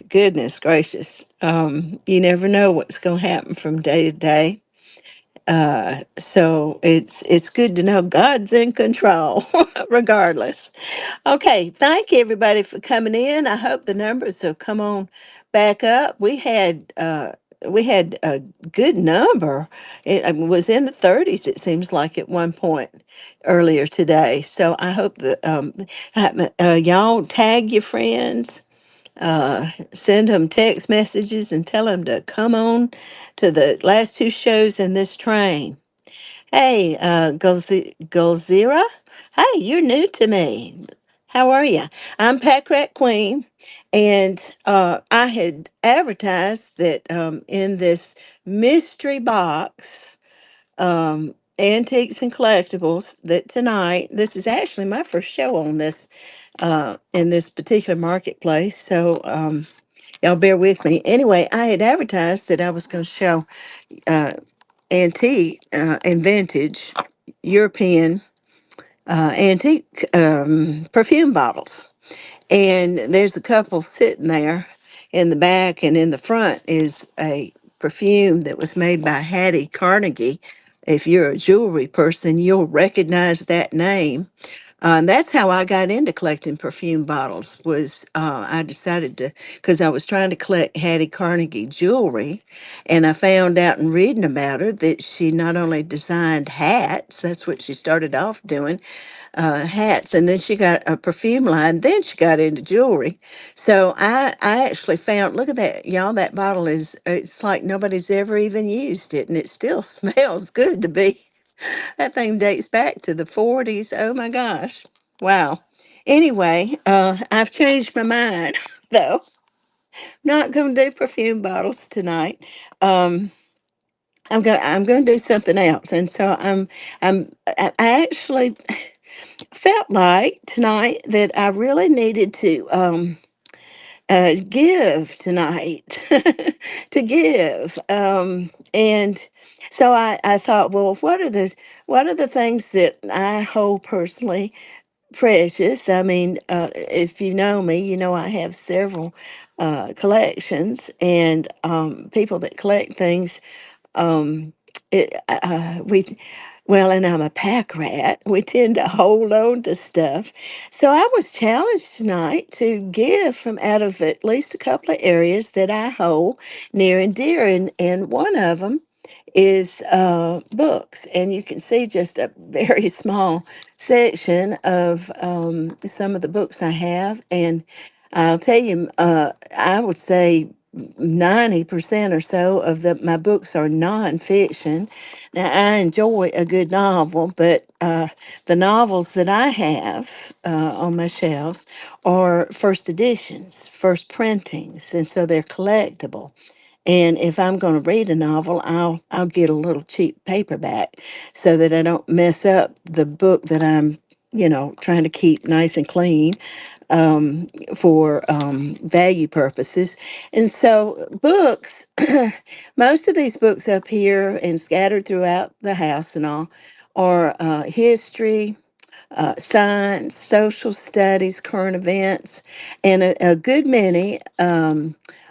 Goodness gracious. You never know what's going to happen from day to day. So it's good to know God's in control, regardless. Okay, thank you everybody for coming in. I hope the numbers have come on back up. We had a good number. It was in the 30s. It seems like at one point earlier today. So I hope that y'all tag your friends, send them text messages and tell them to come on to the last two shows in this train. Hey, Golzira. Hey, you're new to me. How are you? I'm Pack Rat Queen, and I had advertised that in this mystery box, antiques and collectibles, that tonight, this is actually my first show on this in this particular marketplace. So y'all bear with me. Anyway, I had advertised that I was going to show uh, antique and vintage European antique perfume bottles. And there's a couple sitting there in the back, and in the front is a perfume that was made by Hattie Carnegie. If you're a jewelry person, you'll recognize that name. And that's how I got into collecting perfume bottles. Was I decided to, because I was trying to collect Hattie Carnegie jewelry, and I found out in reading about her that she not only designed hats, that's what she started off doing, hats, and then she got a perfume line. Then she got into jewelry. So I actually found, look at that, y'all. That bottle is, it's like nobody's ever even used it, and it still smells good to be. That thing dates back to the 40s. Oh my gosh. Wow. Anyway, I've changed my mind though. Not going to do perfume bottles tonight. Um, I'm going to do something else, and so I actually felt like tonight that I really needed to give tonight, to give, and so I thought, well, what are the things that I hold personally precious? I mean, if you know me, you know I have several collections, and people that collect things, um, we, well, and I'm a pack rat. We tend to hold on to stuff. So I was challenged tonight to give from out of at least a couple of areas that I hold near and dear. And one of them is books. And you can see just a very small section of some of the books I have. And I'll tell you, I would say 90% or so of my books are nonfiction. Now, I enjoy a good novel, but the novels that I have on my shelves are first editions, first printings, and so they're collectible. And if I'm going to read a novel, I'll get a little cheap paperback so that I don't mess up the book that I'm, trying to keep nice and clean for value purposes. And so, books, most of these books up here and scattered throughout the house and all, are history, science, social studies, current events, and a good many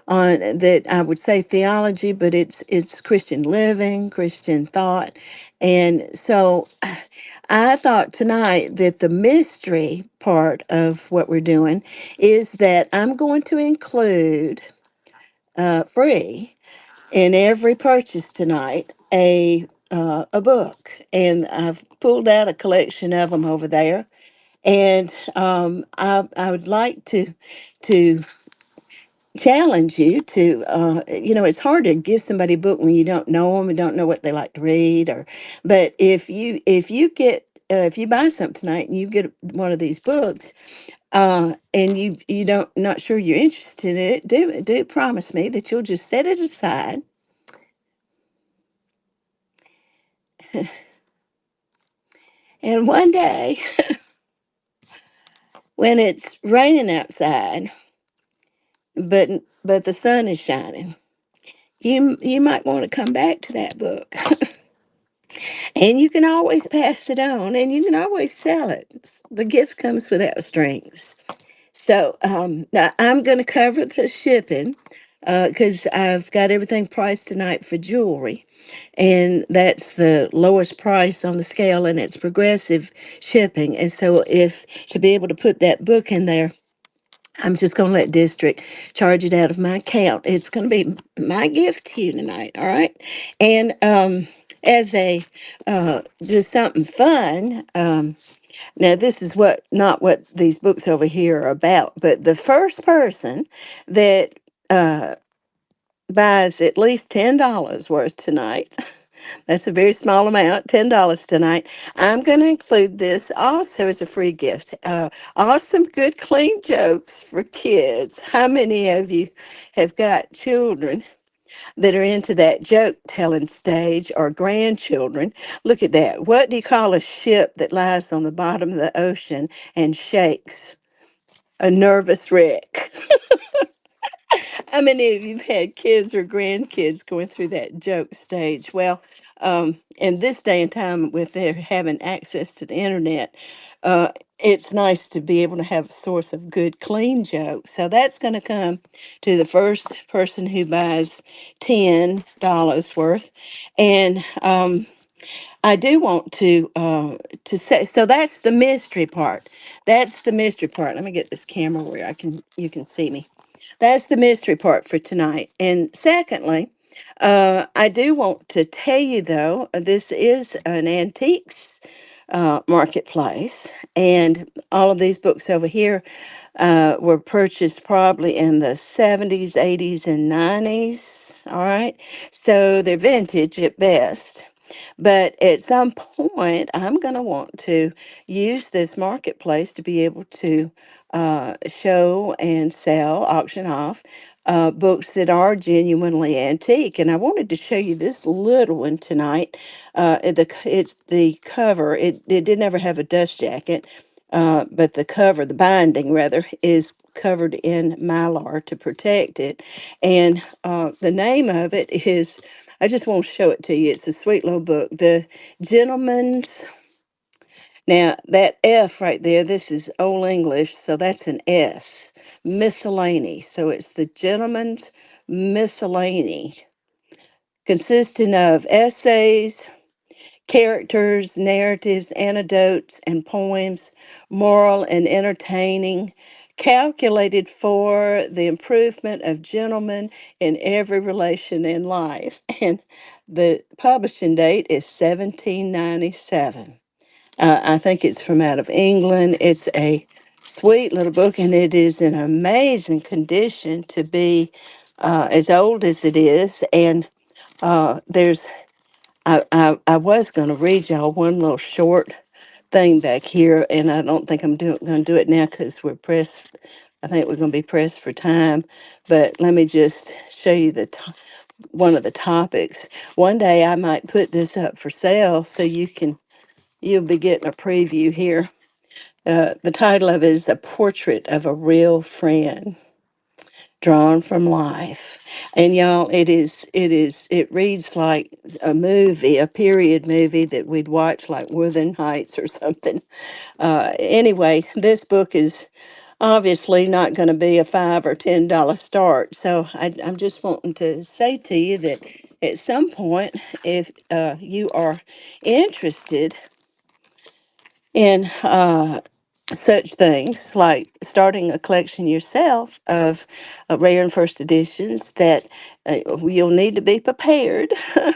on that I would say theology, but it's Christian living, Christian thought, and so I thought tonight that the mystery part of what we're doing is that I'm going to include free in every purchase tonight a book, and I've pulled out a collection of them over there, and I would like to challenge you to it's hard to give somebody a book when you don't know them and don't know what they like to read, or but if you buy something tonight and you get one of these books, and you don't not sure you're interested in it, do promise me that you'll just set it aside, and one day when it's raining outside, but but the sun is shining, you might want to come back to that book. And you can always pass it on, and you can always sell it. The gift comes without strings. So now I'm going to cover the shipping because I've got everything priced tonight for jewelry. And that's the lowest price on the scale, and it's progressive shipping. And so, if to be able to put that book in there, I'm just going to let district charge it out of my account. It's going to be my gift to you tonight, all right? And as a just something fun, now this is what not what these books over here are about, but the first person that uh, buys at least $10 worth tonight. That's a very small amount, $10 tonight. I'm going to include this also as a free gift. Awesome, good, clean jokes for kids. How many of you have got children that are into that joke telling stage or grandchildren? Look at that. What do you call a ship that lies on the bottom of the ocean and shakes? A nervous wreck. How many of you have had kids or grandkids going through that joke stage? Well, in this day and time, with their having access to the internet, it's nice to be able to have a source of good, clean jokes. So that's going to come to the first person who buys $10 worth, and I do want to say so. That's the mystery part. That's the mystery part. Let me get this camera where I can you can see me. That's the mystery part for tonight. And secondly, I do want to tell you though, this is an antiques marketplace, and all of these books over here were purchased probably in the 70s, 80s, and 90s. All right, so they're vintage at best. But at some point, I'm going to want to use this marketplace to be able to show and sell, auction off books that are genuinely antique. And I wanted to show you this little one tonight. It's the cover. It did never have a dust jacket. But the cover, the binding rather, is covered in mylar to protect it. And the name of it is, I just want to show it to you. It's a sweet little book. The Gentleman's, now that F right there, this is Old English, so that's an S. Miscellany. So it's the Gentleman's Miscellany, consisting of essays, characters, narratives, anecdotes, and poems, moral and entertaining, calculated for the improvement of gentlemen in every relation in life. And the publishing date is 1797. I think it's from out of England. It's a sweet little book, and it is in amazing condition to be as old as it is. And there's I was going to read y'all one little short thing back here, and I don't think I'm going to do it now because we're pressed. I think we're going to be pressed for time. But let me just show you one of the topics. One day I might put this up for sale so you'll be getting a preview here. The title of it is A Portrait of a Real Friend, drawn from life. And y'all, it reads like a movie, a period movie that we'd watch like Wuthering Heights or something. Anyway, this book is obviously not going to be a $5 or $10 start. So I'm just wanting to say to you that at some point, if you are interested in such things like starting a collection yourself of rare and first editions, that you'll need to be prepared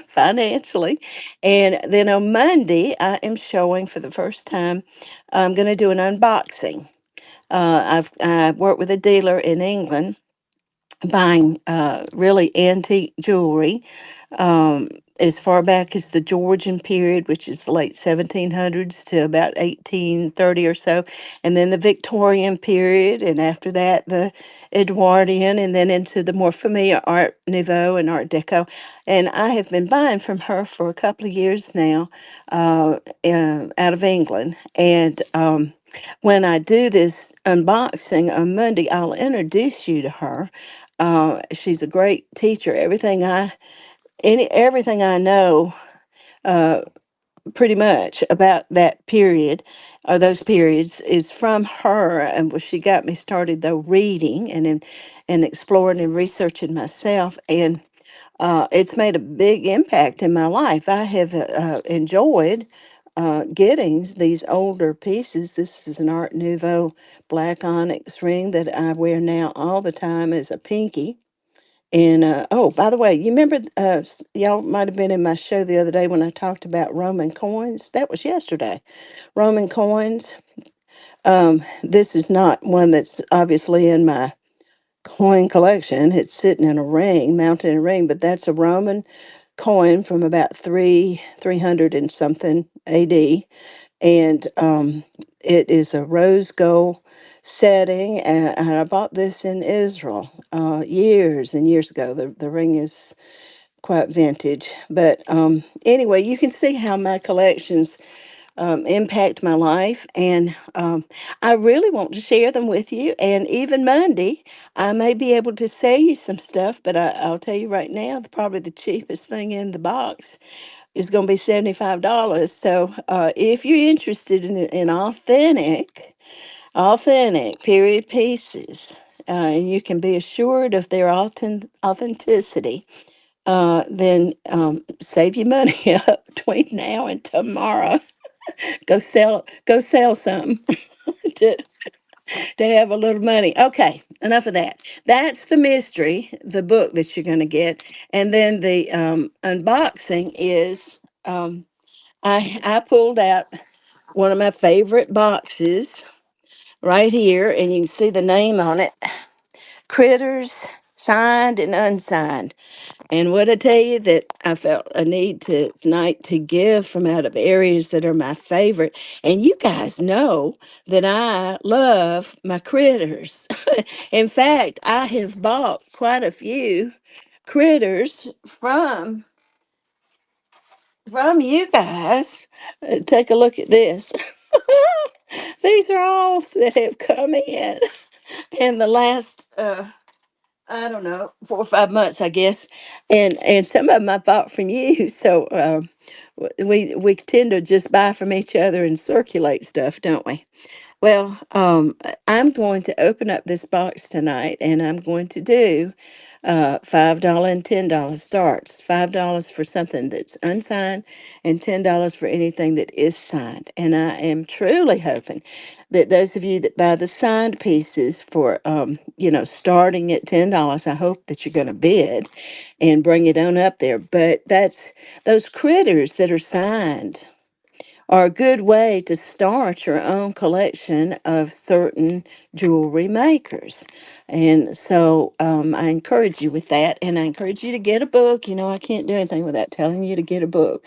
financially. And then on Monday, I am showing for the first time, I'm going to do an unboxing. I work with a dealer in England buying really antique jewelry, as far back as the Georgian period, which is the late 1700s to about 1830 or so, and then the Victorian period, and after that the Edwardian, and then into the more familiar Art Nouveau and Art Deco. And I have been buying from her for a couple of years now, out of England. And when I do this unboxing on Monday, I'll introduce you to her. She's a great teacher. Everything I know, uh, pretty much about that period or those periods is from her, and she got me started though reading and exploring and researching myself, and it's made a big impact in my life. I have enjoyed getting these older pieces. This is an Art Nouveau black onyx ring that I wear now all the time as a pinky. And oh, by the way, you remember, y'all might have been in my show the other day when I talked about Roman coins. That was yesterday. Roman coins. This is not one that's obviously in my coin collection. It's sitting in a ring, mounted in a ring, but that's a Roman coin from about 300 and something AD, and it is a rose gold setting. And I bought this in Israel years and years ago. The ring is quite vintage, but anyway, you can see how my collections impact my life, and I really want to share them with you. And even Monday, I may be able to sell you some stuff, but I'll tell you right now, probably the cheapest thing in the box is going to be $75. So if you're interested in authentic period pieces, and you can be assured of their authenticity, then save your money up between now and tomorrow. Go sell something to to have a little money. Okay, enough of that. That's the mystery, the book that you're going to get, and then the unboxing is I pulled out one of my favorite boxes right here, and you can see the name on it: Critters, signed and unsigned. And what I tell you that I felt a need to tonight to give from out of areas that are my favorite. And you guys know that I love my critters. In fact, I have bought quite a few critters from you guys. Take a look at this. These are all that have come in the last I don't know, 4 or 5 months, I guess, and some of them I bought from you. So we tend to just buy from each other and circulate stuff, don't we? Well, I'm going to open up this box tonight, and I'm going to do $5 and $10 starts. $5 for something that's unsigned, and $10 for anything that is signed. And I am truly hoping that those of you that buy the signed pieces for, starting at $10, I hope that you're going to bid and bring it on up there. But that's those critters that are signed are a good way to start your own collection of certain jewelry makers. And so I encourage you with that. And I encourage you to get a book. You know, I can't do anything without telling you to get a book.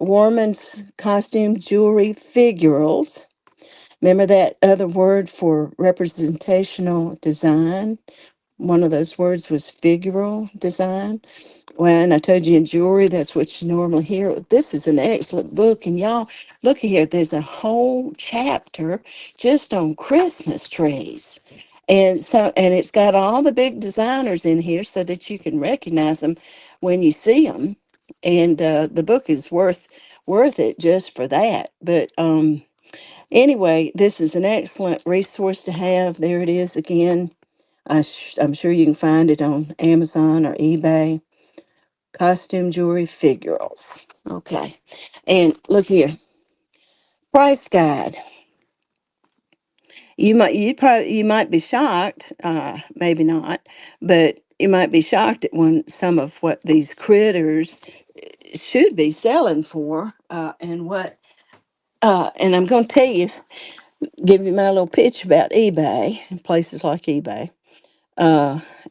Warman's Costume Jewelry Figurals. Remember that other word for representational design? One of those words was figural design. Well, and I told you in jewelry, that's what you normally hear. This is an excellent book. And y'all, look here, there's a whole chapter just on Christmas trees. And it's got all the big designers in here so that you can recognize them when you see them. And the book is worth it just for that. But anyway, this is an excellent resource to have. There it is again. I'm sure you can find it on Amazon or eBay. Costume jewelry figurals. Okay. And look here. Price guide. You might be shocked, maybe not, but you might be shocked at some of what these critters should be selling for, and I'm going to tell you, give you my little pitch about eBay and places like eBay,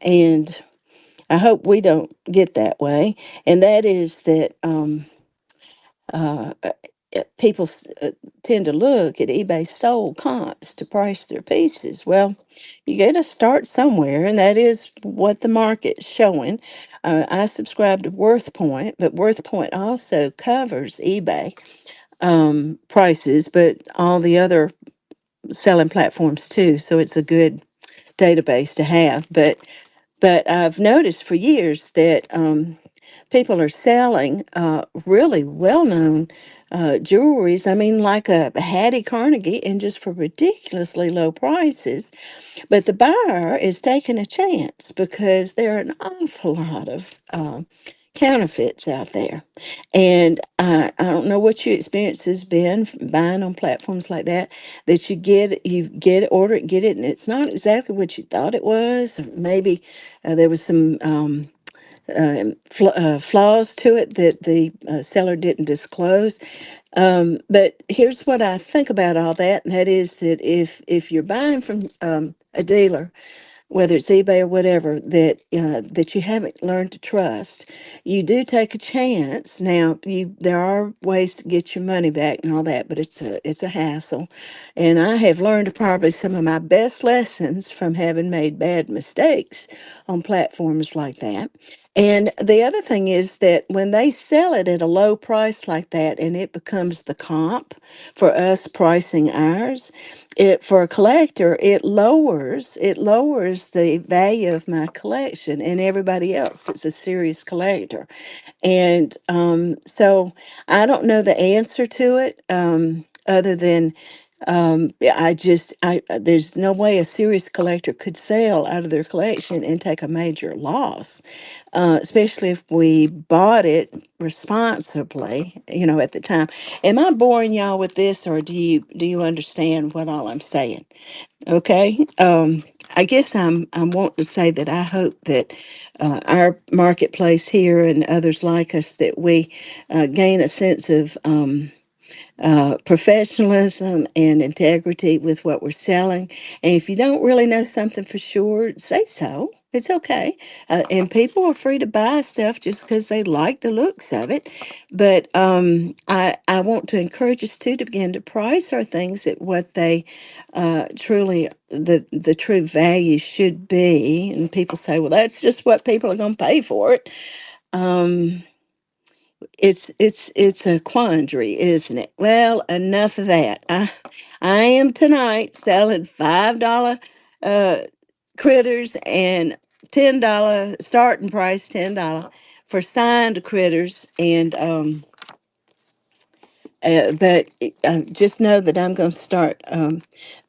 and I hope we don't get that way, and that is that uh, people tend to look at eBay sold comps to price their pieces. Well, you got to start somewhere, and that is what the market's showing. I subscribe to WorthPoint, but WorthPoint also covers eBay prices, but all the other selling platforms too. So it's a good database to have. But I've noticed for years that people are selling really well-known jewelries. I mean, like a Hattie Carnegie, and just for ridiculously low prices. But the buyer is taking a chance because there are an awful lot of counterfeits out there. And I don't know what your experience has been buying on platforms like that, that you get it, order it, get it, and it's not exactly what you thought it was. Maybe there was some flaws to it that the seller didn't disclose. But here's what I think about all that, and that is that if you're buying from a dealer, whether it's eBay or whatever, that you haven't learned to trust, you do take a chance. Now, there are ways to get your money back and all that, but it's a hassle. And I have learned probably some of my best lessons from having made bad mistakes on platforms like that. And the other thing is that when they sell it at a low price like that, and it becomes the comp for us pricing ours, it for a collector, it lowers the value of my collection and everybody else that's a serious collector. And so I don't know the answer to it, other than there's no way a serious collector could sell out of their collection and take a major loss, especially if we bought it responsibly, at the time. Am I boring y'all with this, or do you understand what all I'm saying? Okay. I guess I'm wanting to say that I hope that our marketplace here and others like us, that we gain a sense of professionalism and integrity with what we're selling. And if you don't really know something for sure, say so. It's okay. And people are free to buy stuff just because they like the looks of it. But I want to encourage us to begin to price our things at what they truly, the true value should be. And people say, well, that's just what people are going to pay for it. Um, it's a quandary, isn't it? Well, enough of that. I am tonight selling $5 uh, critters and $10 starting price, $10 for signed critters. And but just know that I'm going to start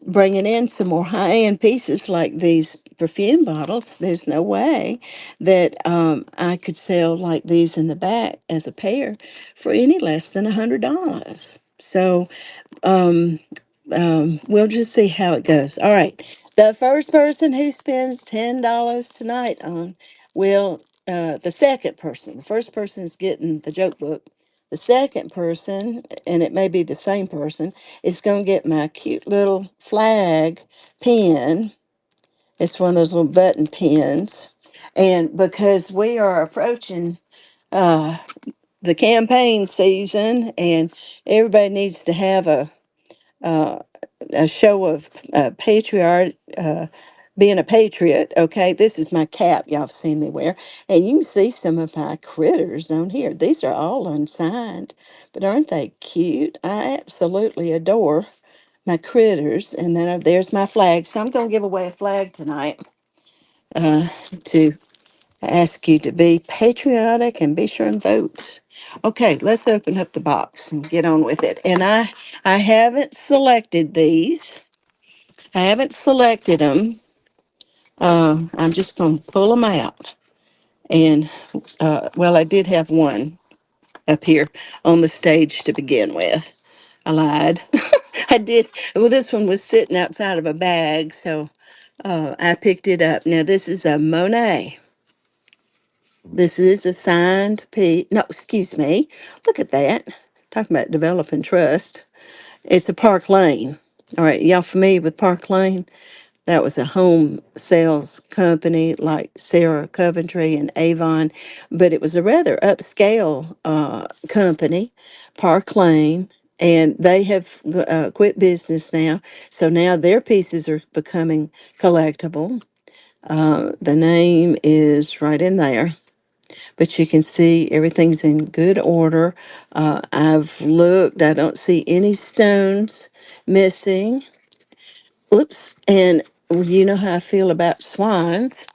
bringing in some more high-end pieces like these perfume bottles. There's no way that I could sell like these in the back as a pair for any less than $100. So um, we'll just see how it goes. All right. The first person who spends $10 tonight on will, the second person, the first person is getting the joke book. The second person, and it may be the same person, is going to get my cute little flag pin. It's one of those little button pins. And because we are approaching uh, the campaign season, and everybody needs to have uh, a show of patriot, being a patriot. Okay, this is my cap y'all have seen me wear, and you can see some of my critters on here. These are all unsigned, but aren't they cute? I absolutely adore my critters. And then there's my flag. So I'm going to give away a flag tonight to ask you to be patriotic and be sure and vote. Okay, let's open up the box and get on with it. And I haven't selected these. I haven't selected them. I'm just going to pull them out. And, well, I did have one up here on the stage to begin with. I lied. I did. Well, this one was sitting outside of a bag, so I picked it up. Now, this is a Monet. This is a signed piece. No, excuse me. Look at that. Talking about developing trust. It's a Park Lane. All right, y'all familiar with Park Lane? That was a home sales company like Sarah Coventry and Avon, but it was a rather upscale company, Park Lane, and they have quit business now. So now their pieces are becoming collectible. The name is right in there, but you can see everything's in good order. I've looked, I don't see any stones missing. Oops. And you know how I feel about swines.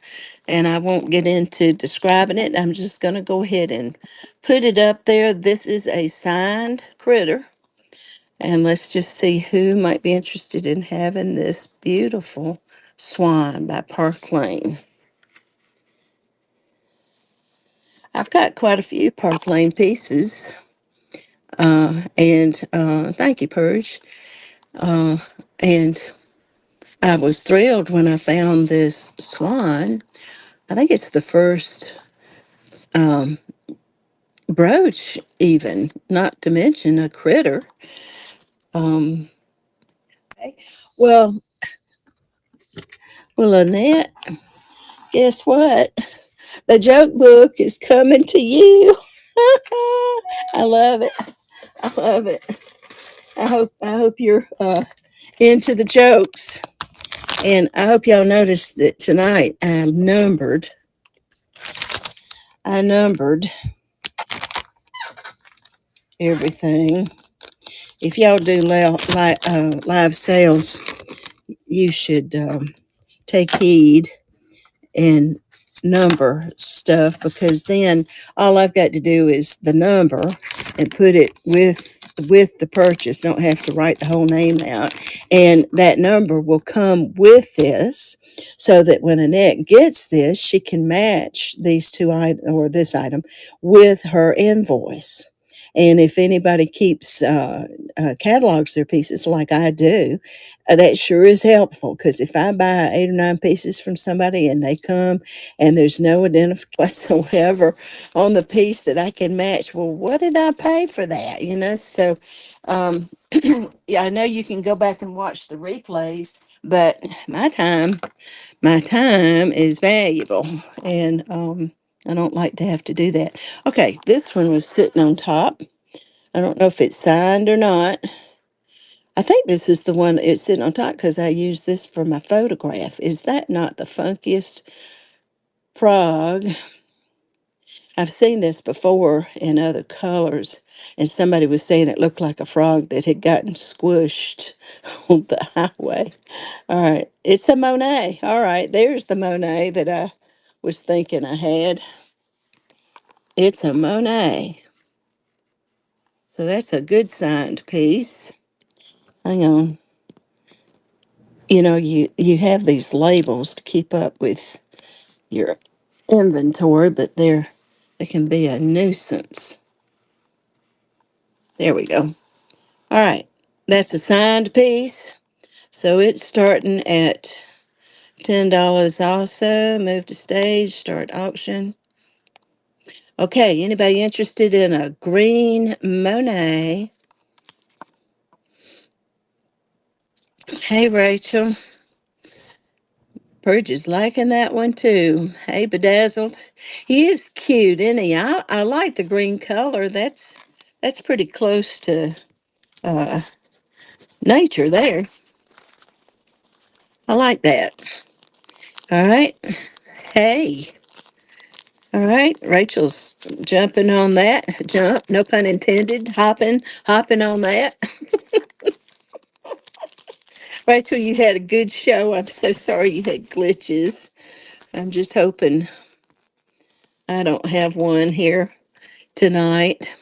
and I won't get into describing it. I'm just going to go ahead and put it up there. This is a signed critter, and let's just see who might be interested in having this beautiful swan by Park Lane. I've got quite a few Park Lane pieces, and thank you, Purge. Uh, and I was thrilled when I found this swan. I think it's the first um, brooch, even, not to mention a critter. Um, well, well, Annette, guess what? The joke book is coming to you. I love it. I love it. I hope you're into the jokes, and I hope y'all noticed that tonight I numbered everything. If y'all do live sales, you should take heed and number stuff, because then all I've got to do is the number and put it with the purchase. Don't have to write the whole name out, and that number will come with this, so that when Annette gets this, she can match these two items, or this item, with her invoice. And if anybody keeps catalogs their pieces like I do, that sure is helpful, because if I buy 8 or 9 pieces from somebody and they come and there's no identification whatsoever on the piece that I can match, well, what did I pay for that? So um, yeah, I know you can go back and watch the replays, but my time is valuable, and I don't like to have to do that. Okay, this one was sitting on top. I don't know if it's signed or not. I think this is the one it's sitting on top because I use this for my photograph. Is that not the funkiest frog? I've seen this before in other colors, and somebody was saying it looked like a frog that had gotten squished on the highway. All right, it's a Monet. All right, there's the Monet that I was thinking I had. It's a Monet. So that's a good signed piece. Hang on. You have these labels to keep up with your inventory, but they can be a nuisance. There we go. All right, that's a signed piece, so it's starting at $10 also. Move to stage, start auction. Okay, anybody interested in a green Monet? Hey, Rachel. Purge is liking that one too. Hey, Bedazzled. He is cute, isn't he? I like the green color. That's pretty close to uh, nature there. I like that. All right. Hey. All right. Rachel's jumping on that. Jump, no pun intended. Hopping on that. Rachel, you had a good show. I'm so sorry you had glitches. I'm just hoping I don't have one here tonight.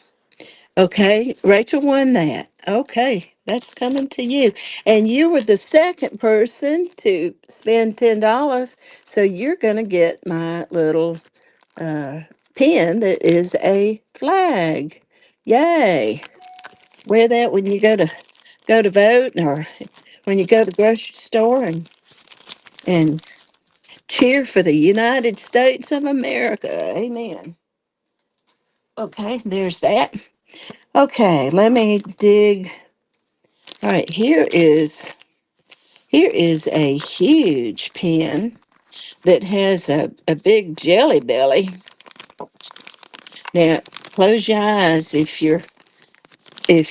Okay, Rachel won that. Okay, that's coming to you. And you were the second person to spend $10, so you're going to get my little uh, pin that is a flag. Yay! Wear that when you go to vote, or when you go to the grocery store, and cheer for the United States of America. Amen. Okay, there's that. Okay, let me dig. All right, here is a huge pin that has a big jelly belly. Now, close your eyes if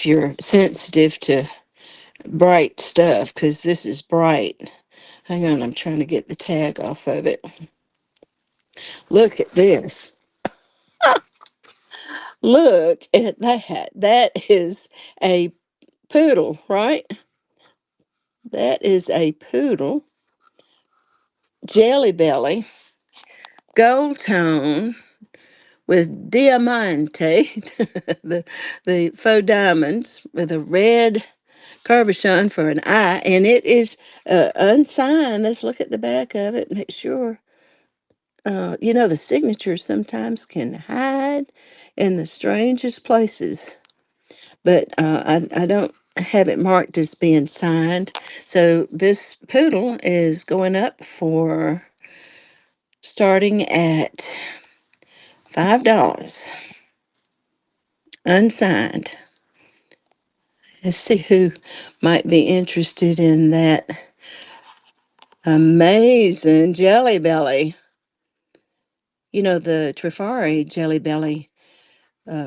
you're sensitive to bright stuff, because this is bright. Hang on, I'm trying to get the tag off of it. Look at this. Look at that. That is a poodle, right? That is a poodle jelly belly. gold tone with diamante, the faux diamonds with a red cabochon for an eye, and it is unsigned. Let's look at the back of it. Make sure. The signature sometimes can hide in the strangest places, but I don't have it marked as being signed. So this poodle is going up for starting at $5, unsigned. Let's see who might be interested in that amazing Jelly Belly. The Trifari Jelly Belly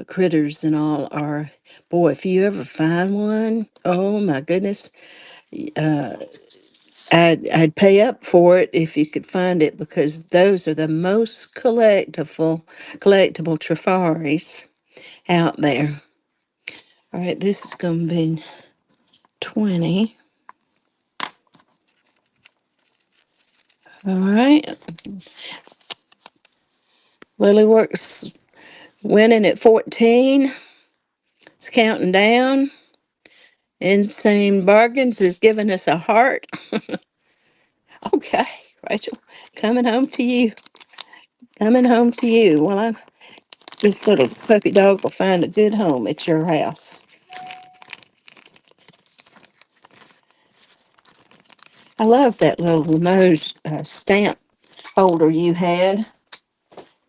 critters and all are, boy, if you ever find one, oh my goodness, uh, I'd pay up for it if you could find it, because those are the most collectible Trifaris out there. All right, this is going to be 20. All right, Lily Works winning at 14. It's counting down. Insane Bargains is giving us a heart. Okay, Rachel, coming home to you. Coming home to you. Well, this little puppy dog will find a good home at your house. I love that little Limoges stamp holder you had.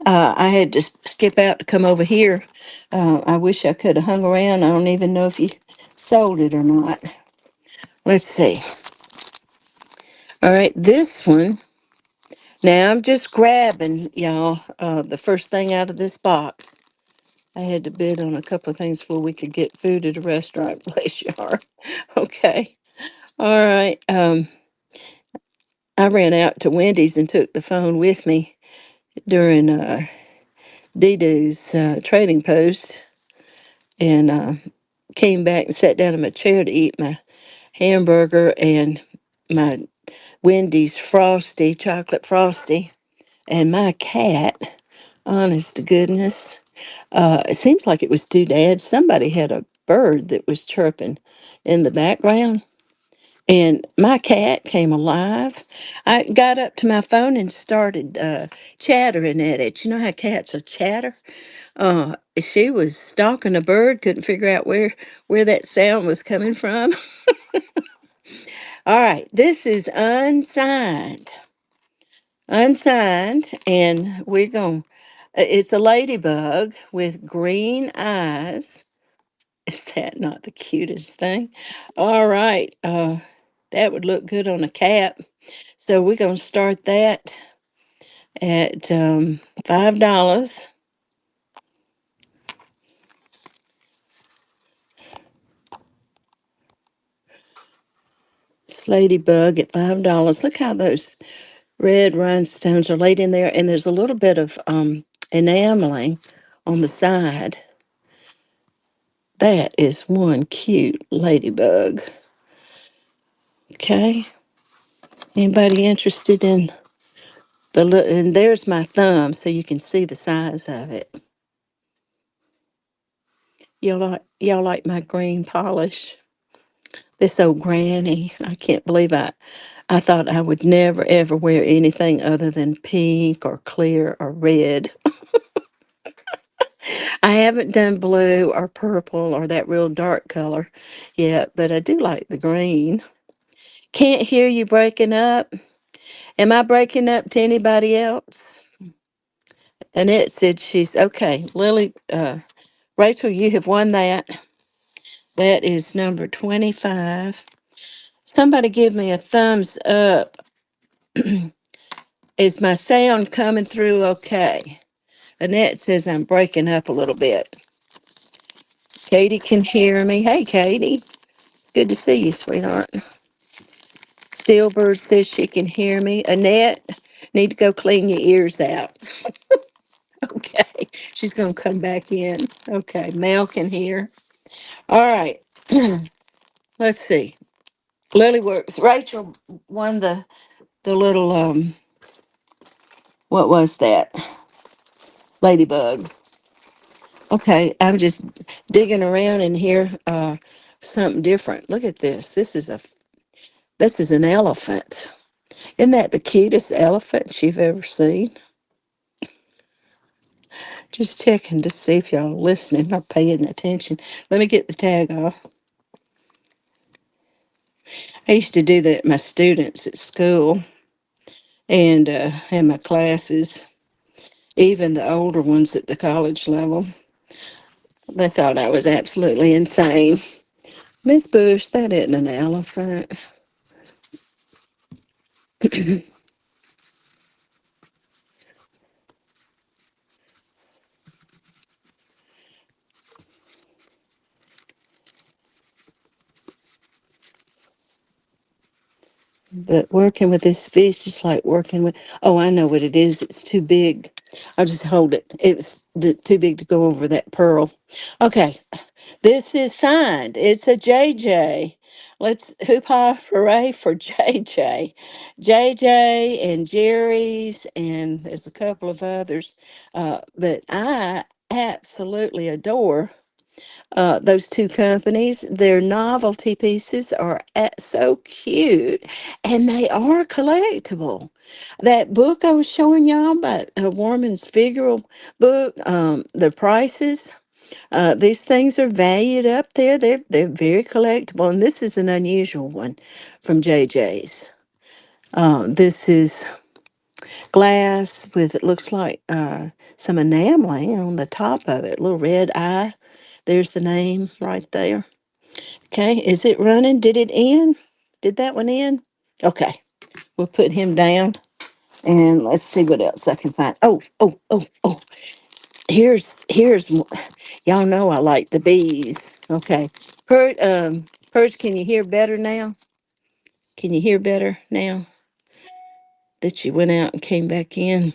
I had to skip out to come over here. I wish I could have hung around. I don't even know if you sold it or not. Let's see. All right, this one. Now I'm just grabbing, y'all, the first thing out of this box. I had to bid on a couple of things before we could get food at a restaurant. Bless your heart. Okay. All right. I ran out to Wendy's and took the phone with me during Dido's trading post, and came back and sat down in my chair to eat my hamburger and my Wendy's Frosty, chocolate Frosty. And my cat, honest to goodness, it seems like it was Doodad. Somebody had a bird that was chirping in the background. And my cat came alive. I got up to my phone and started chattering at it. You know how cats will chatter? She was stalking a bird, couldn't figure out where that sound was coming from. All right, this is unsigned. Unsigned, and we're going it's a ladybug with green eyes. Is that not the cutest thing? All right, that would look good on a cap. So we're going to start that at $5. It's ladybug at $5. Look how those red rhinestones are laid in there, and there's a little bit of enameling on the side. That is one cute ladybug. Okay. Anybody interested in and there's my thumb so you can see the size of it. Y'all like my green polish? This old granny. I can't believe I thought I would never ever wear anything other than pink or clear or red. I haven't done blue or purple or that real dark color yet, but I do like the green. Can't hear you breaking up. Am I breaking up to anybody else? Annette said she's okay. Lily, Rachel, you have won that. That is number 25. Somebody give me a thumbs up. Is my sound coming through okay? Annette says I'm breaking up a little bit. Katie can hear me. Hey, Katie. Good to see you, sweetheart. Steelbird says she can hear me. Annette, need to go clean your ears out. Okay. She's going to come back in. Okay. Mel can hear. All right. Let's see. Lily Works. Rachel won the little What was that? Ladybug. Okay, I'm just digging around in here. Something different. Look at this. This is an elephant. Isn't that the cutest elephant you've ever seen? Just checking to see if y'all are listening or paying attention. Let me get the tag off. I used to do that at my students at school and in my classes, even the older ones at the college level. They thought I was absolutely insane. Miss Bush, that isn't an elephant. But working with this fish is like working with, oh, I know what it is. It's too big. I'll just hold it. It was too big to go over that pearl. Okay, this is signed. It's a JJ. Let's hoopah hooray for JJ. JJ and Jerry's, and there's a couple of others. But I absolutely adore those two companies. Their novelty pieces are so cute, and they are collectible. That book I was showing y'all about a woman's figural book, the prices. These things are valued up there. They're very collectible, and this is an unusual one from JJ's. This is glass with it looks like some enameling on the top of it, little red eye. There's the name right there. Okay, is it running? Did it end? Did that one end? Okay, we'll put him down and let's see what else I can find. Oh. Here's y'all know I like the bees. Okay. Purge, can you hear better now? Can you hear better now that you went out and came back in?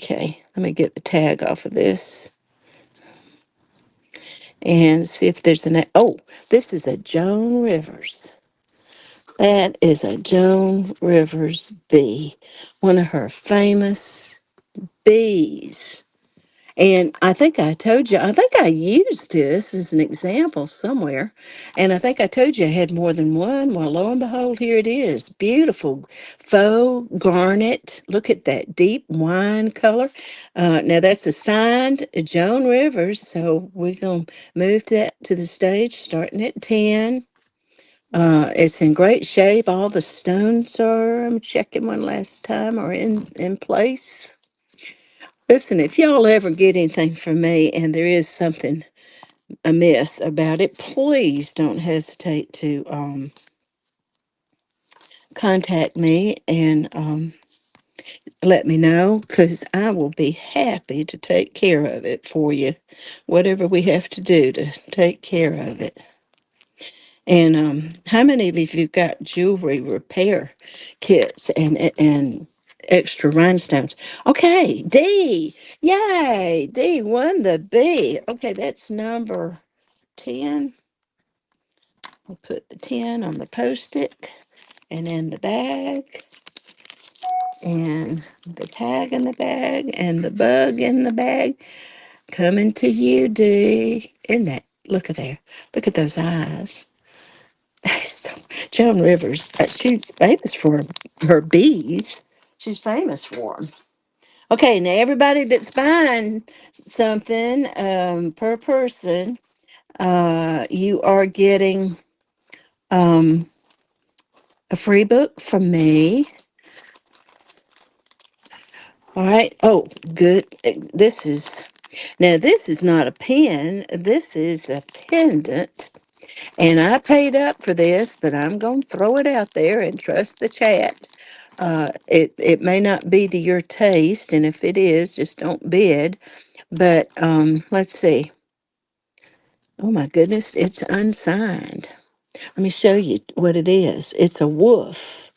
Okay, let me get the tag off of this and see if there's an. Oh, this is a Joan Rivers. That is a Joan Rivers bee, one of her famous bees. And I think I told you, I think I used this as an example somewhere. And I think I told you I had more than one. Well, lo and behold, here it is. Beautiful faux garnet. Look at that deep wine color. Now, that's a signed Joan Rivers. So we're going to move that to the stage starting at 10. It's in great shape. All the stones are, I'm checking one last time, are in place. Listen, if y'all ever get anything from me and there is something amiss about it, please don't hesitate to contact me and let me know because I will be happy to take care of it for you. Whatever we have to do to take care of it. And how many of you have got jewelry repair kits and extra rhinestones? Okay, D. Yay, D won the B. Okay, that's number 10. We'll put the 10 on the post-it and in the bag and the tag in the bag and the bug in the bag. Coming to you, D. Isn't that? Look at there. Look at those eyes. So, Joan Rivers, she's famous for her bees. She's famous for them. Okay, now everybody that's buying something per person, you are getting um, a free book from me. All right. Oh, good. This is not a pen. This is a pendant. And I paid up for this, but I'm going to throw it out there and trust the chat. It may not be to your taste, and if it is, just don't bid. But let's see. Oh my goodness, it's unsigned. Let me show you what it is. It's a wolf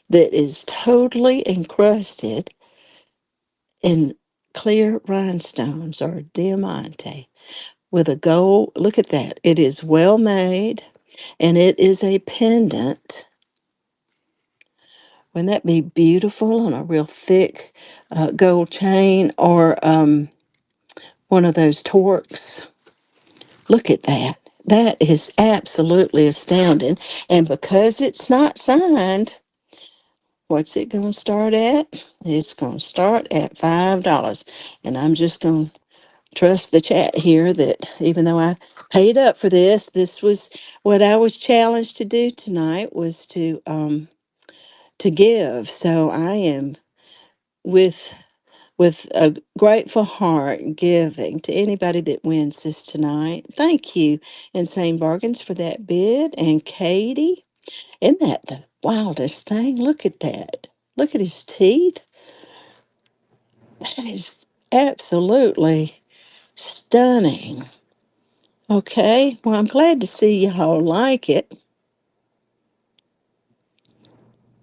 that is totally encrusted in clear rhinestones or diamante with a gold. Look at that. It is well made, and it is a pendant Wouldn't that be beautiful on a real thick gold chain or one of those torques? Look at that. That is absolutely astounding. And because it's not signed, what's it going to start at? It's going to start at $5. And I'm just going to trust the chat here that even though I paid up for this, this was what I was challenged to do tonight was to give. So I am with with a grateful heart giving to anybody that wins this tonight. Thank you, Insane Bargains, for that bid. And Katie, isn't that the wildest thing? Look at that. Look at his teeth. That is absolutely stunning. Okay, well, I'm glad to see y'all like it.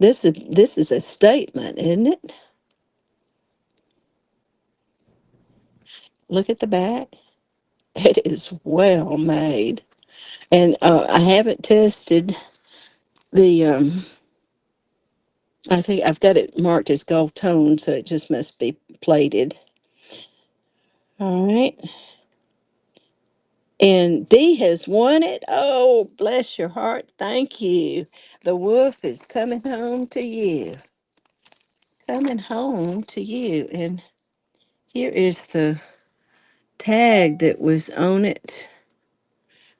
This is a statement, isn't it? Look at the back. It is well made. And I haven't tested the I think I've got it marked as gold tone, so it just must be plated. All right. And D has won it. Oh, bless your heart. Thank you. The wolf is coming home to you. Coming home to you. And here is the tag that was on it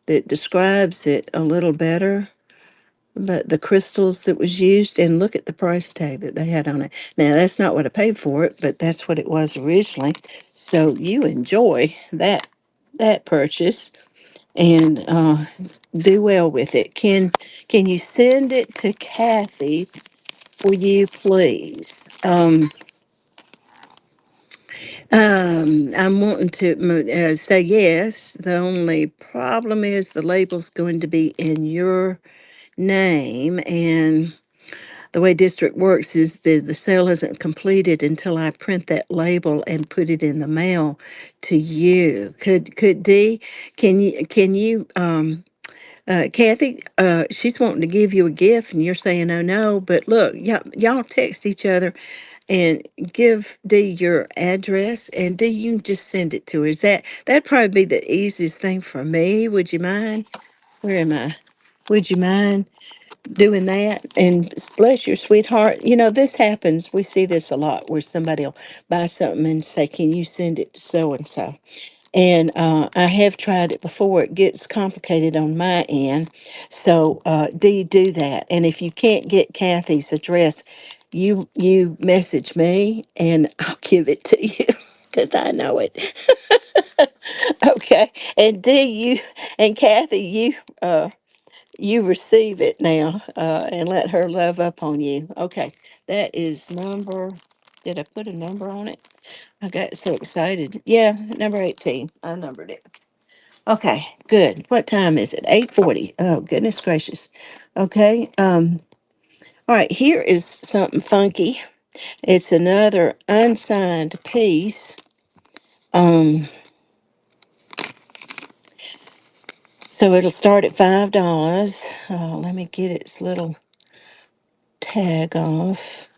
that describes it a little better. But the crystals that was used, and look at the price tag that they had on it. Now, that's not what I paid for it, but that's what it was originally. So you enjoy that purchase and do well with it. Can you send it to Kathy, will you please? I'm wanting to say yes. The only problem is the label's going to be in your name, and the way district works is the sale isn't completed until I print that label and put it in the mail to you. Could Dee, can you Kathy, she's wanting to give you a gift and you're saying oh no, but look, y'all text each other and give Dee your address, and Dee, you can just send it to her. That'd probably be the easiest thing for me. Would you mind? Where am I? Would you mind doing that? And bless your sweetheart. You know, this happens. We see this a lot where somebody will buy something and say, can you send it to so and so? And I have tried it before. It gets complicated on my end. So do that. And if you can't get Kathy's address, you message me and I'll give it to you because I know it. Okay. And you and Kathy, you receive it now and let her love up on you. Okay. That is number. Did I put a number on it? I got so excited. Yeah, number 18. I numbered it. Okay, good. What time is it? 8:40. Oh, goodness gracious. Okay. All right, here is something funky. It's another unsigned piece. Um, so it'll start at $5. Let me get its little tag off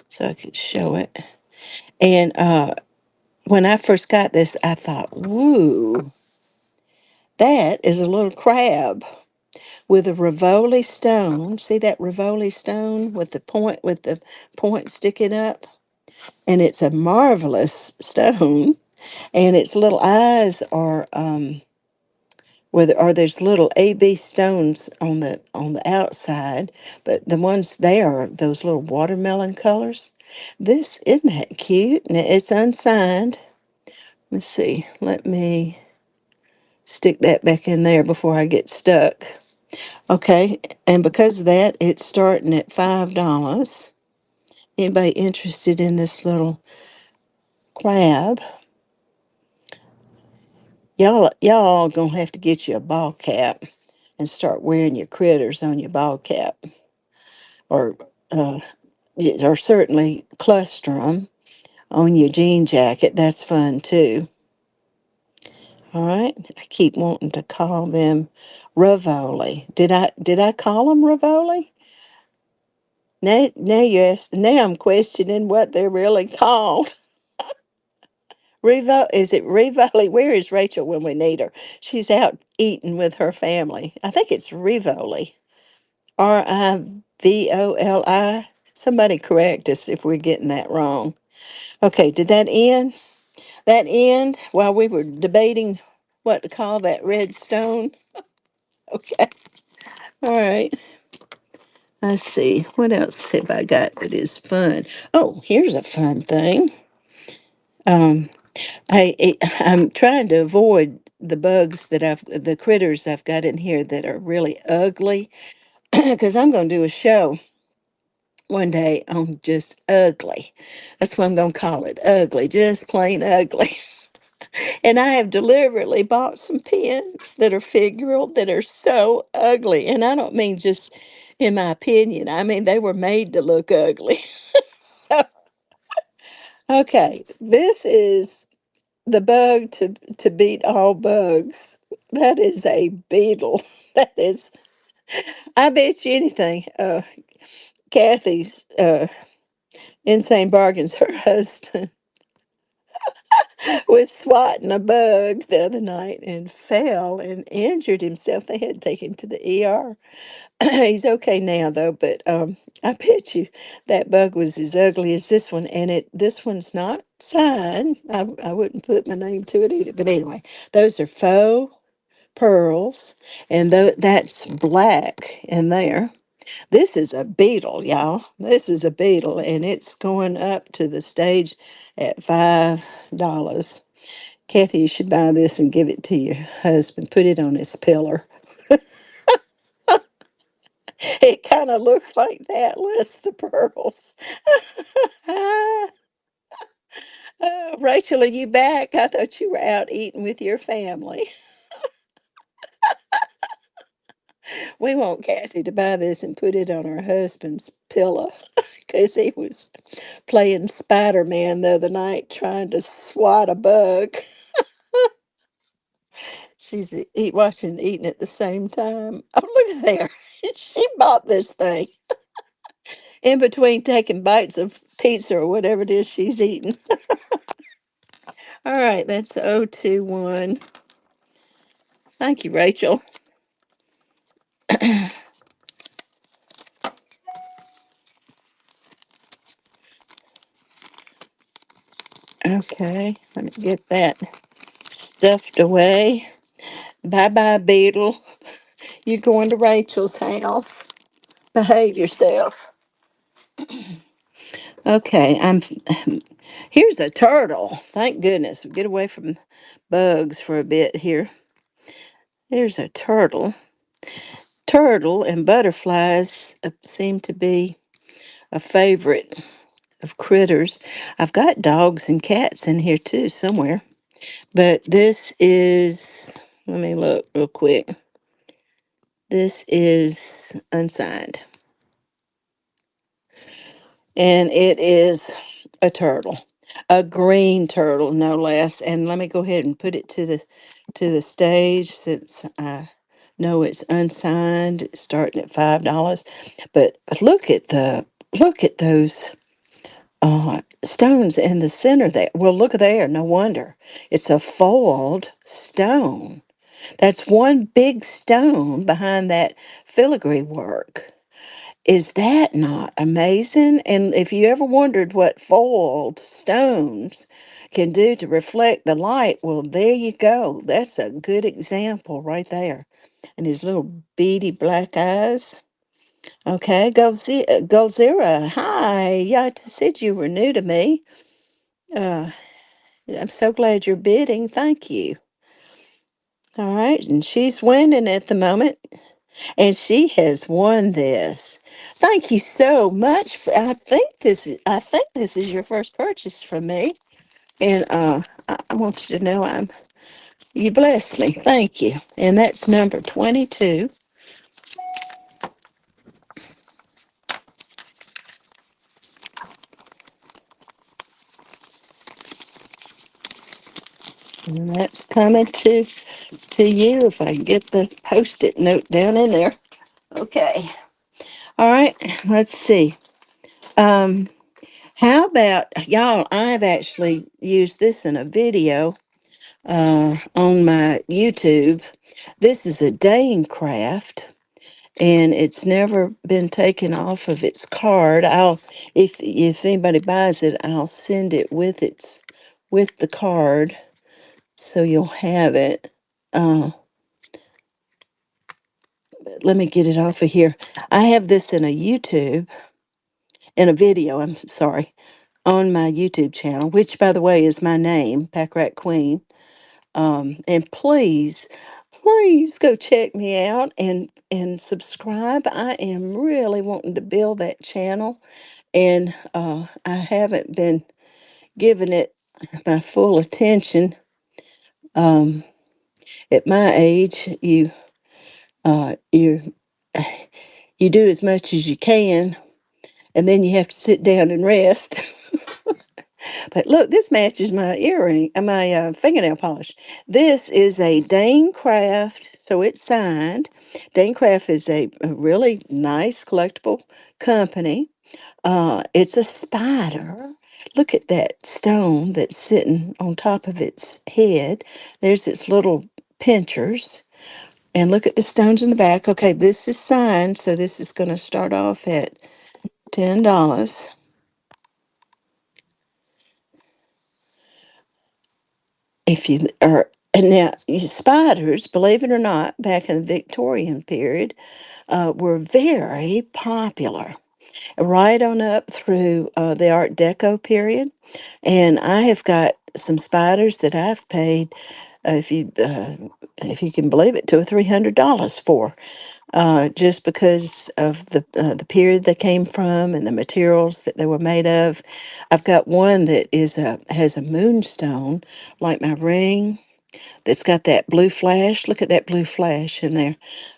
so I could show it. And when I first got this, I thought, woo, that is a little crab with a Rivoli stone. See that Rivoli stone with the point sticking up? And it's a marvelous stone. And its little eyes are there's little AB stones on the outside, but the ones there are those little watermelon colors. This isn't that cute? And it's unsigned. Let's see. Let me stick that back in there before I get stuck. Okay, and because of that, it's starting at $5. Anybody interested in this little crab? Y'all gonna have to get you a ball cap and start wearing your critters on your ball cap, or uh, or certainly cluster them on your jean jacket. That's fun too. All right, I keep wanting to call them Rivoli. Did I call them Rivoli? Now you ask. Now I'm questioning what they're really called. Revo, is it Rivoli? Where is Rachel when we need her? She's out eating with her family. I think it's Rivoli. Rivoli. Somebody correct us if we're getting that wrong. Okay, did that end? That end while we were debating what to call that red stone? Okay. All right. Let's see. What else have I got that is fun? Oh, here's a fun thing. Um, I'm trying to avoid the critters I've got in here that are really ugly, because I'm going to do a show one day on just ugly. That's what I'm going to call it, ugly, just plain ugly. And I have deliberately bought some pins that are figural that are so ugly. And I don't mean just in my opinion, I mean they were made to look ugly. Okay, this is the bug to beat all bugs. That is a beetle. That is, I bet you anything. Kathy's insane bargains. Her husband was swatting a bug the other night and fell and injured himself. They had to take him to the ER. He's okay now though, but I bet you that bug was as ugly as this one, and this one's not signed. I wouldn't put my name to it either. But anyway, those are faux pearls, and that's black in there. This is a beetle, y'all. This is a beetle, and it's going up to the stage at $5. Kathy, you should buy this and give it to your husband. Put it on his pillar. It kind of looks like that, less the pearls. Rachel, are you back? I thought you were out eating with your family. We want Kathy to buy this and put it on her husband's pillow because he was playing Spider Man the other night trying to swat a bug. She's watching and eating at the same time. Oh, look at there. She bought this thing in between taking bites of pizza or whatever it is she's eating. All right, that's 021. Thank you, Rachel. Okay, let me get that stuffed away. Bye bye, Beetle. You're going to Rachel's house. Behave yourself. Okay, here's a turtle. Thank goodness. Get away from bugs for a bit here. Here's a turtle. Turtle and butterflies seem to be a favorite of critters. I've got dogs and cats in here too somewhere. But this is, let me look real quick. This is unsigned. And it is a turtle, a green turtle, no less. And let me go ahead and put it to the stage since I know it's unsigned, it's starting at $5. But look at those stones in the center there. Well, look there. No wonder it's a foiled stone. That's one big stone behind that filigree work. Is that not amazing? And if you ever wondered what foiled stones can do to reflect the light, well, there you go. That's a good example right there. And his little beady black eyes. Okay, Golzira, hi. Yeah, I said you were new to me. Uh, I'm so glad you're bidding. Thank you. All right, and she's winning at the moment. And she has won this. Thank you so much. I think this is your first purchase from me. And I want you to know you blessed me. Thank you. And that's number 22. And that's coming to you if I can get the post-it note down in there. Okay. All right. Let's see. Um, how about y'all? I've actually used this in a video on my YouTube. This is a Dane craft, and it's never been taken off of its card. If anybody buys it, I'll send it with the card, so you'll have it. Uh, Let me get it off of here. I have this in a video. I'm sorry, on my YouTube channel, which, by the way, is my name, Pack Rat Queen. And please go check me out and subscribe. I am really wanting to build that channel, and I haven't been giving it my full attention. Um, at my age, you you do as much as you can, and then you have to sit down and rest. But look, this matches my my fingernail polish. This is a Dane Craft, so it's signed. Dane Craft is a really nice collectible company. It's a spider. Look at that stone that's sitting on top of its head. There's its little pinchers. And look at the stones in the back. Okay, this is signed, so this is going to start off at $10. If you are, and now spiders, believe it or not, back in the Victorian period, were very popular, right on up through the Art Deco period. And I have got some spiders that I've paid, if you can believe it, $200 or $300 for, just because of the period they came from and the materials that they were made of. I've got one that has a moonstone like my ring, that's got that blue flash. Look at that blue flash in there.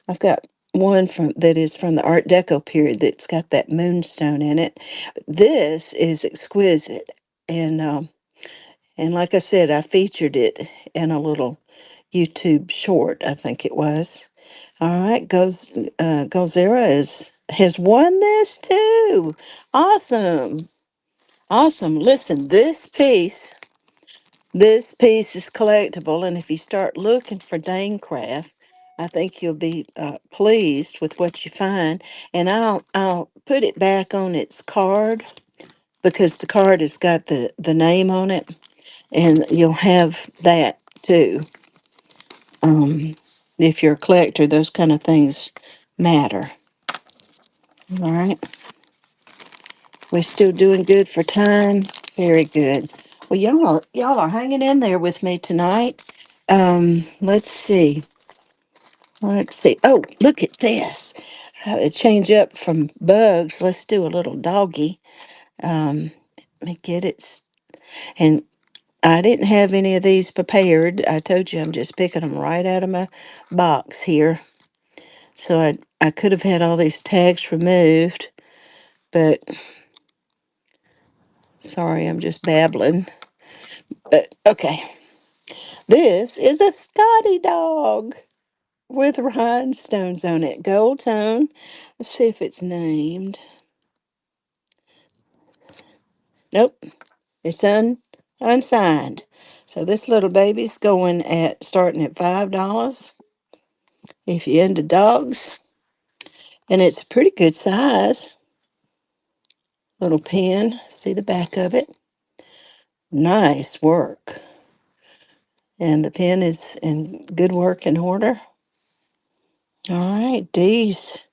I've got one that is from the Art Deco period that's got that moonstone in it. This is exquisite, and and like I said, I featured it in a little YouTube short, I think it was. All right, Gozera has won this too. Awesome, awesome. Listen, this piece is collectible, and if you start looking for Dane Craft, I think you'll be pleased with what you find. And I'll put it back on its card, because the card has got the name on it, and you'll have that too. Um, if you're a collector, those kind of things matter. All right, we're still doing good for time. Very good. Well, y'all are hanging in there with me tonight. Let's see. Let's see. Oh, look at this. How to change up from bugs. Let's do a little doggy. Let me get it. And I didn't have any of these prepared. I told you I'm just picking them right out of my box here. So I could have had all these tags removed, but sorry, I'm just babbling. But okay. This is a Scotty dog with rhinestones on it. Gold tone. Let's see if it's named. Nope. It's unsigned. So this little baby's starting at $5 if you're into dogs. And it's a pretty good size. Little pen. See the back of it. Nice work. And the pen is in good working order. All right, D's.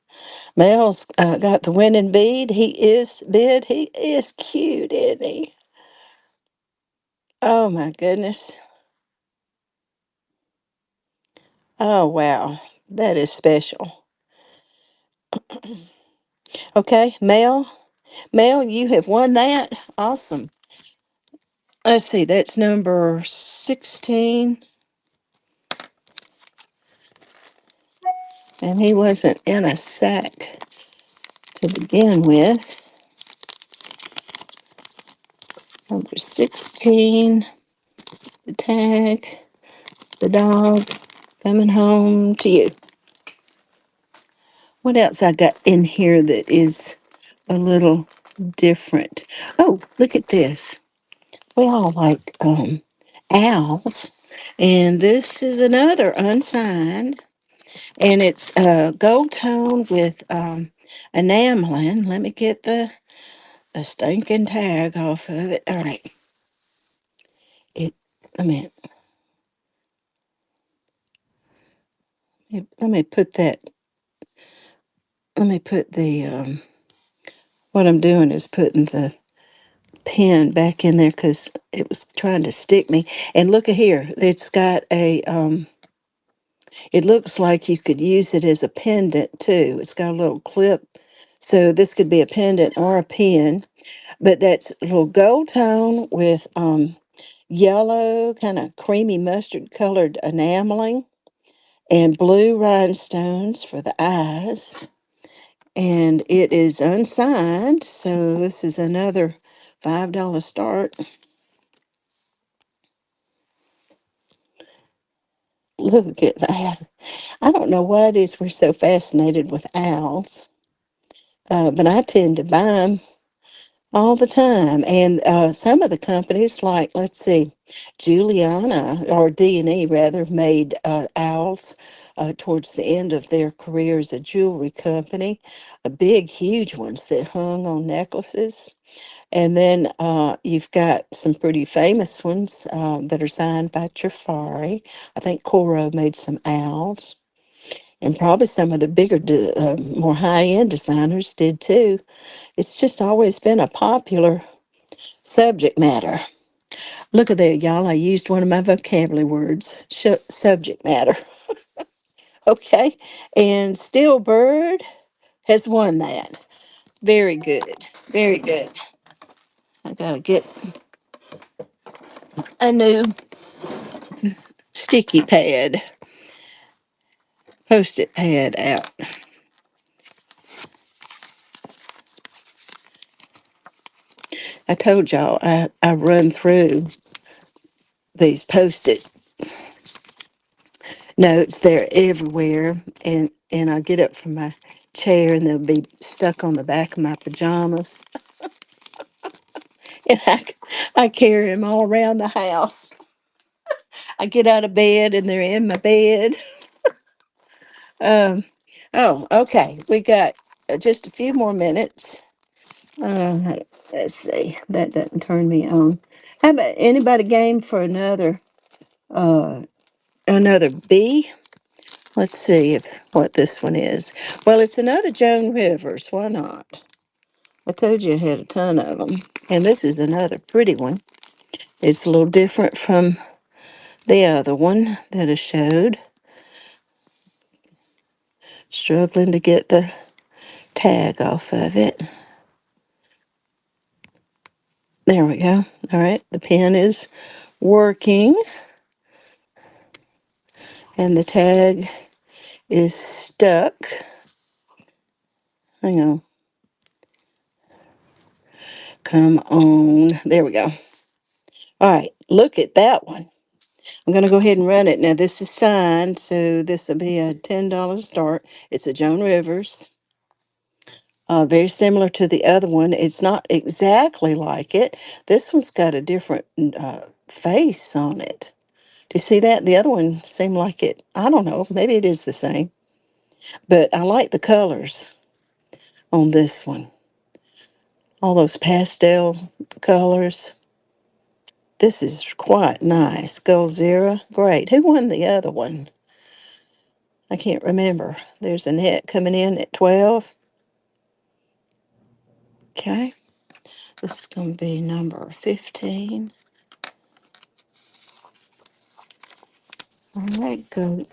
Mel's got the winning bead. He is cute, isn't he? Oh my goodness. Oh wow. That is special. Okay, Mel, you have won that. Awesome. Let's see, that's number 16. And he wasn't in a sack to begin with. Number 16, the tag, the dog coming home to you. What else I got in here that is a little different. Oh, look at this. We all like owls. And this is another unsigned. And it's gold tone with enameling. Let me get the stinking tag off of it. All right. It. I mean, let me put that. Let me put the. What I'm doing is putting the pen back in there because it was trying to stick me. And look at here. It's got a. It looks like you could use it as a pendant too. It's got a little clip. So this could be a pendant or a pen. But that's a little gold tone with yellow, kind of creamy mustard colored enameling, and blue rhinestones for the eyes. And it is unsigned, so this is another $5 start. Look at that. I don't know why it is we're so fascinated with owls, but I tend to buy them all the time. And some of the companies, like, let's see, Juliana, or D&E rather, made owls towards the end of their career as a jewelry company, big, huge ones that hung on necklaces. And then you've got some pretty famous ones that are signed by Trifari. I think Coro made some owls. And probably some of the bigger, more high-end designers did too. It's just always been a popular subject matter. Look at there, y'all. I used one of my vocabulary words, subject matter. Okay. And Steelbird has won that. Very good. Very good. I got to get a new sticky pad, post-it pad out. I told y'all I run through these post-it notes. They're everywhere. And I get up from my chair and they'll be stuck on the back of my pajamas. And I carry them all around the house. I get out of bed and they're in my bed. Um, oh, okay. We got just a few more minutes. Let's see. That doesn't turn me on. How about anybody game for uh, another B? Let's see what this one is. Well, it's another Joan Rivers. Why not? I told you I had a ton of them. And this is another pretty one. It's a little different from the other one that I showed. Struggling to get the tag off of it. There we go. All right, the pen is working and the tag is stuck. Hang on. Come on. There we go. All right, look at that one. I'm going to go ahead and run it. Now, this is signed, so this will be a $10 start. It's a Joan Rivers. Very similar to the other one. It's not exactly like it. This one's got a different face on it. Do you see that? The other one seemed like it. I don't know. Maybe it is the same. But I like the colors on this one. All those pastel colors. This is quite nice. Gold Zero. Great. Who won the other one? I can't remember. There's a net coming in at 12. Okay. This is going to be number 15. All right. Go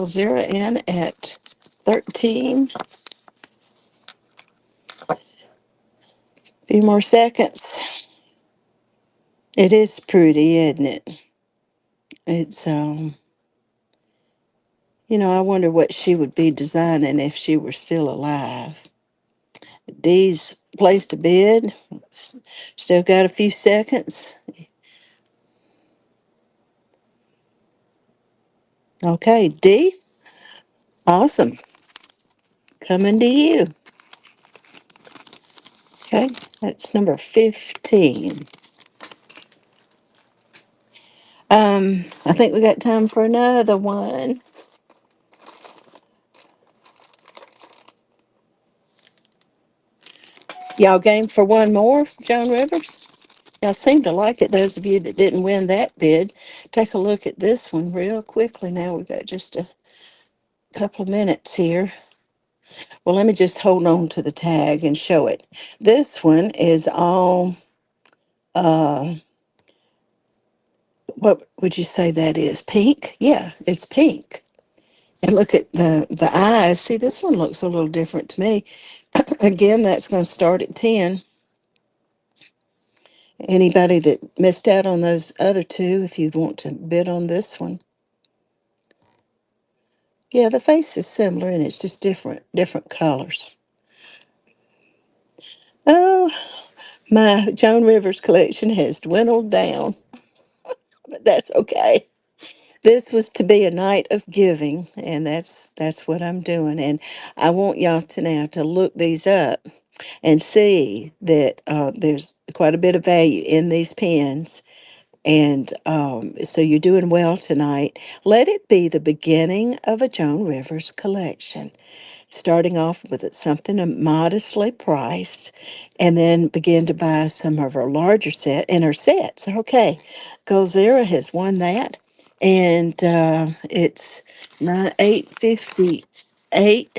zero in at 13. Few more seconds. It is pretty, isn't it? It's I wonder what she would be designing if she were still alive. Dee's placed a bid. Still got a few seconds. Okay, Dee, awesome. Coming to you. Okay, that's number 15. I think we got time for another one. Y'all game for one more, Joan Rivers? Y'all seem to like it. Those of you that didn't win that bid, take a look at this one real quickly. Now we've got just a couple of minutes here. Well, let me just hold on to the tag and show it. This one is all, uh, what would you say that is? Pink? Yeah, it's pink. And look at the eyes. See, this one looks a little different to me. Again, that's going to start at 10. Anybody that missed out on those other two, if you want to bid on this one. Yeah, the face is similar and it's just different colors. Oh, my Joan Rivers collection has dwindled down, but that's okay. This was to be a night of giving, and that's what I'm doing. And I want y'all to now to look these up and see that there's quite a bit of value in these pens. And so you're doing well tonight. Let it be the beginning of a Joan Rivers collection, starting off with something modestly priced, and then begin to buy some of her larger her sets. Okay, Golzera has won that, and it's 858.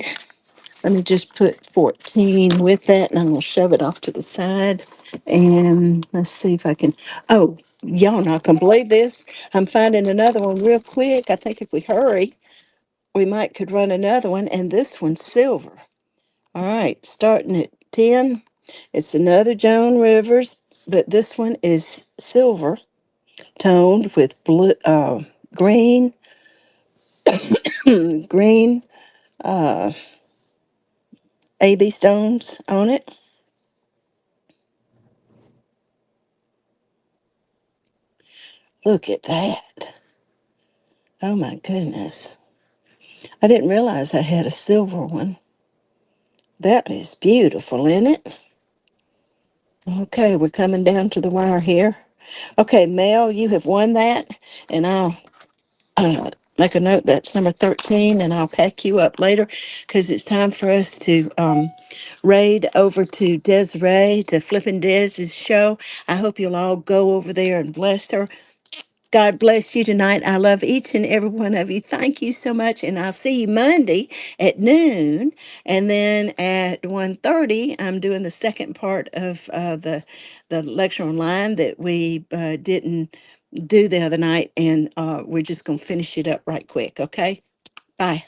Let me just put 14 with that, and I'm going to shove it off to the side. And let's see if I can. Oh, y'all not going to believe this. I'm finding another one real quick. I think if we hurry, we might could run another one. And this one's silver. All right, starting at 10. It's another Joan Rivers, but this one is silver toned with blue, green, green uh, AB stones on it. Look at that. Oh my goodness. I didn't realize I had a silver one. That is beautiful, isn't it? Okay, we're coming down to the wire here. Okay, Mel, you have won that, and I'll make a note that's number 13, and I'll pack you up later because it's time for us to raid over to Desiree to Flippin' Dez's show. I hope you'll all go over there and bless her. God bless you tonight. I love each and every one of you. Thank you so much. And I'll see you Monday at noon. And then at 1:30, I'm doing the second part of the lecture online that we didn't do the other night. And we're just going to finish it up right quick. Okay? Bye.